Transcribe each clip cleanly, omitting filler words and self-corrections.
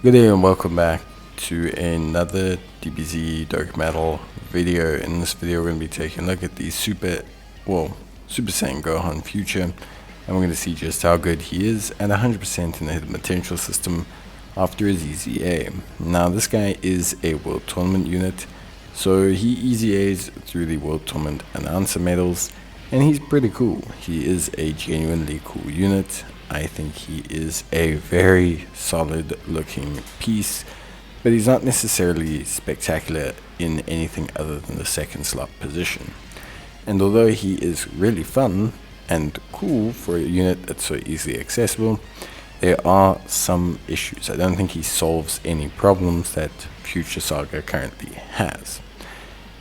Good day and welcome back to another DBZ Dokkan Battle video. In this video we're going to be taking a look at the Super Saiyan Gohan future, and we're going to see just how good he is at 100% in the hidden potential system after his EZA. Now this guy is a World Tournament unit, so he EZAs through the World Tournament announcer medals, and he's pretty cool. He is a genuinely cool unit. I think he is a very solid looking piece, but he's not necessarily spectacular in anything other than the second slot position. And although he is really fun and cool for a unit that's so easily accessible, there are some issues. I don't think he solves any problems that Future Saga currently has.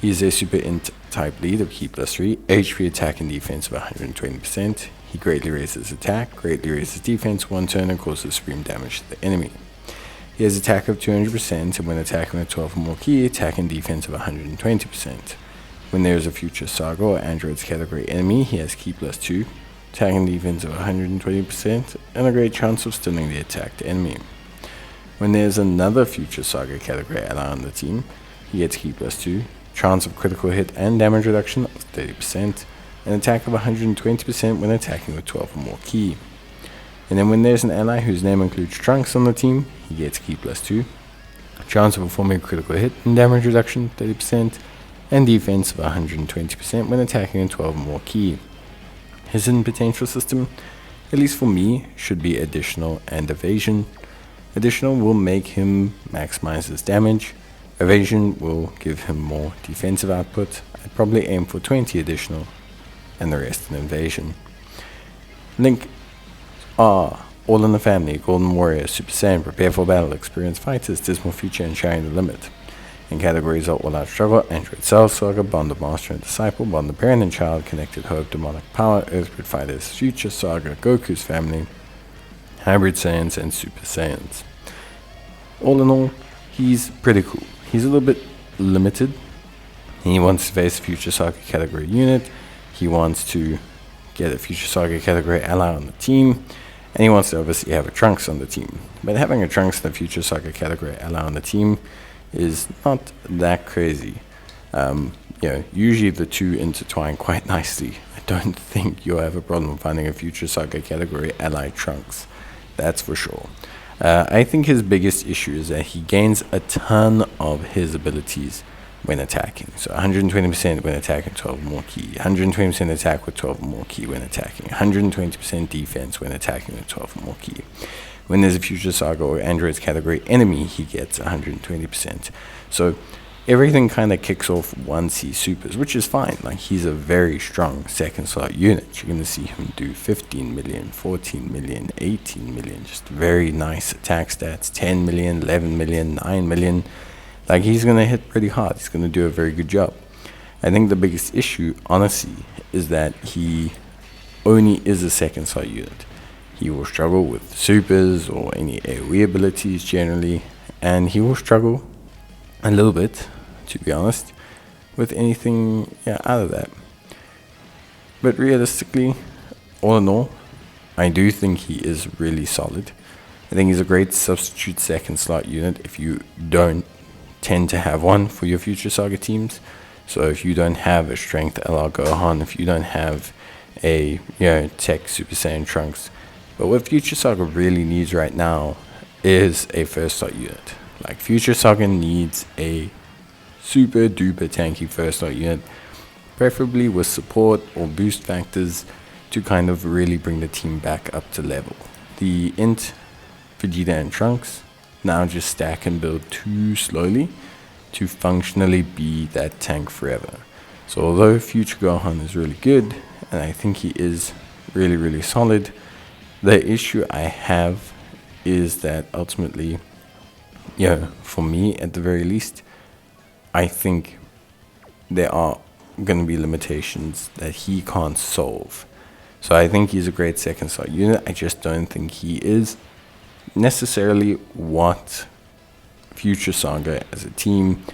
He is a Super INT type lead of Key +3, HP attack and defense of 120%. He greatly raises attack, greatly raises defense 1 turn, and causes supreme damage to the enemy. He has attack of 200%, and when attacking with 12 or more key, attack and defense of 120%. When there is a Future Saga or Android's category enemy, he has Key +2, attack and defense of 120%, and a great chance of stunning the attacked enemy. When there is another Future Saga category ally on the team, he gets Key +2, chance of critical hit and damage reduction of 30%, an attack of 120% when attacking with 12 or more key. And then when there's an ally whose name includes Trunks on the team, he gets Key +2, chance of performing a critical hit and damage reduction 30%, and defense of 120% when attacking with 12 or more key. His hidden potential system, at least for me, should be additional and evasion. Additional will make him maximize his damage. Evasion will give him more defensive output. I'd probably aim for 20 additional and the rest in invasion. Link are all in the family: Golden Warrior, Super Saiyan, Prepare for Battle, Experienced Fighters, Dismal Future, and Sharing the Limit. In categories are All Out Struggle, Android Cell Saga, Bond of Master and Disciple, Bond of Parent and Child, Connected Hope, Demonic Power, Earthgrid Fighters, Future Saga, Goku's Family, Hybrid Saiyans, and Super Saiyans. All in all, he's pretty cool. He's a little bit limited. He wants to face a Future Saga category unit. He wants to get a Future Saga category ally on the team, and he wants to obviously have a Trunks on the team. But having a Trunks and a Future Saga category ally on the team is not that crazy. Usually the two intertwine quite nicely. I don't think you'll have a problem finding a Future Saga category ally Trunks. That's for sure. I think his biggest issue is that he gains a ton of his abilities when attacking. So 120% when attacking 12 or more key, 120% attack with 12 or more key when attacking, 120% defense when attacking with 12 or more key. When there's a Future Saga or Android's category enemy, he gets 120%. So everything kind of kicks off once he supers, which is fine. Like, he's a very strong second slot unit. You're going to see him do 15 million, 14 million, 18 million, just very nice attack stats, 10 million, 11 million, 9 million. Like, he's going to hit pretty hard. He's going to do a very good job. I think the biggest issue, honestly, is that he only is a second slot unit. He will struggle with supers or any AoE abilities generally, and he will struggle a little bit, to be honest, with anything out of that. But realistically, all in all, I do think he is really solid. I think he's a great substitute second slot unit if you don't tend to have one for your Future Saga teams. So if you don't have a strength LR Gohan, if you don't have a tech Super Saiyan Trunks, but what Future Saga really needs right now is a first slot unit. Like, Future Saga needs a super duper tanky first slot unit, preferably with support or boost factors to kind of really bring the team back up to level. The INT, Vegeta and Trunks now just stack and build too slowly to functionally be that tank forever. So although Future Gohan is really good, and I think he is really, really solid, the issue I have is that ultimately, for me at the very least, I think there are going to be limitations that he can't solve. So I think he's a great second slot unit. I just don't think he is necessarily what Future Saga as a team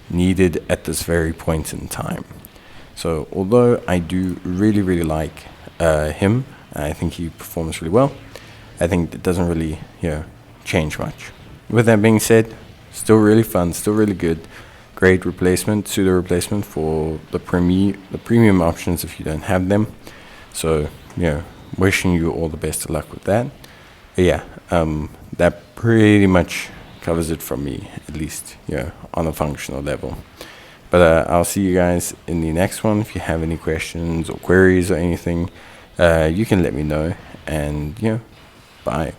needed at this very point in time. So although I do really, really like him, I think he performs really well, I think it doesn't really change much. with that being said, still really fun, still really good. Great replacement, pseudo replacement for the premium options if you don't have them. So wishing you all the best of luck with that. But yeah, that pretty much covers it from me, at least on a functional level. But I'll see you guys in the next one. If you have any questions or queries or anything, you can let me know. And bye.